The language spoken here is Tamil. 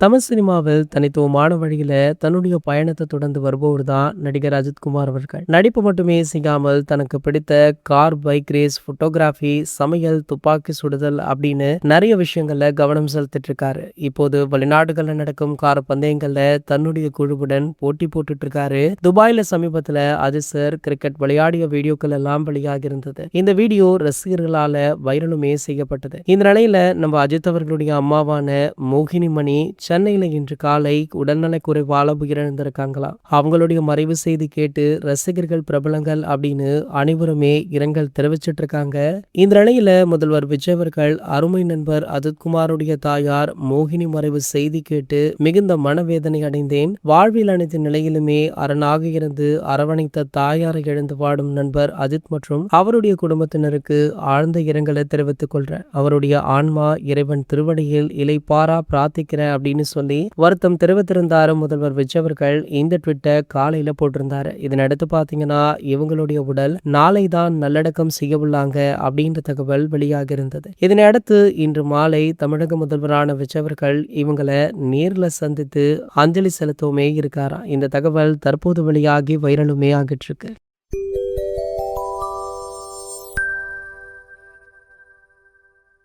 தமிழ் சினிமாவில் தனித்துவமான வழியில தன்னுடைய பயணத்தை தொடர்ந்து வருபவர் தான் நடிகர் அஜித்குமார் அவர்கள். நடிப்பு மட்டுமே செய்யாமல் தனக்கு பிடித்த கார், பைக் ரேஸ், போட்டோகிராஃபி, சமையல், துப்பாக்கி சுடுதல் அப்படின்னு நிறைய விஷயங்கள்ல கவனம் செலுத்திட்டு இருக்காரு. இப்போது வெளிநாடுகள்ல நடக்கும் கார் பந்தயங்கள்ல தன்னுடைய குழுவுடன் போட்டி போட்டுட்டு இருக்காரு. துபாயில சமீபத்துல அஜித் சார் கிரிக்கெட் விளையாடிய வீடியோக்கள் எல்லாம் வெளியாகி இருந்தது. இந்த வீடியோ ரசிகர்களால வைரலுமே செய்யப்பட்டது. இந்த நிலையில நம்ம அஜித் அவர்களுடைய அம்மாவான மோகினி மணி சென்னையில இன்று காலை உடல்நலக் குறைவால உயிரிழந்திருக்காங்களாம். அவங்களுடைய மறைவு செய்தி கேட்டு ரசிகர்கள், பிரபலங்கள் அப்படின்னு அனைவருமே இரங்கல் தெரிவிச்சிட்டு இருக்காங்க. இந்த நிலையில முதல்வர் விஜய் அவர்கள் அருமை நண்பர் அஜித்குமாருடைய தாயார் மோகினி மறைவு செய்தி கேட்டு மிகுந்த மனவேதனை அடைந்தேன். வாழ்வில் அனைத்து நிலையிலுமே அரணாக இருந்து அரவணைத்த தாயாரை இழந்து வாடும் நண்பர் அஜித் மற்றும் அவருடைய குடும்பத்தினருக்கு ஆழ்ந்த இரங்கலை தெரிவித்துக் கொள்றேன். அவருடைய ஆன்மா இறைவன் திருவடியில் இலைப்பாரா பிரார்த்திக்கிறேன் அப்படின்னு சொல்லி வருத்தம் தெரிவித்திருந்தாரு முதல்வர் விஜய் அவர்கள். இந்த ட்விட்டை காலையில போட்டிருந்தாரு. இதனடுத்து பாத்தீங்கன்னா இவங்களுடைய உடல் நாளை தான் நல்லடக்கம் செய்ய உள்ளாங்க அப்படின்ற தகவல் வெளியாக இருந்தது. இதனையடுத்து இன்று மாலை தமிழக முதல்வரான விஜய் அவர்கள் இவங்களை நேர்ல சந்தித்து அஞ்சலி செலுத்தவுமே இருக்காராம். இந்த தகவல் தற்போது வெளியாகி வைரலுமே ஆகிட்டு இருக்கு.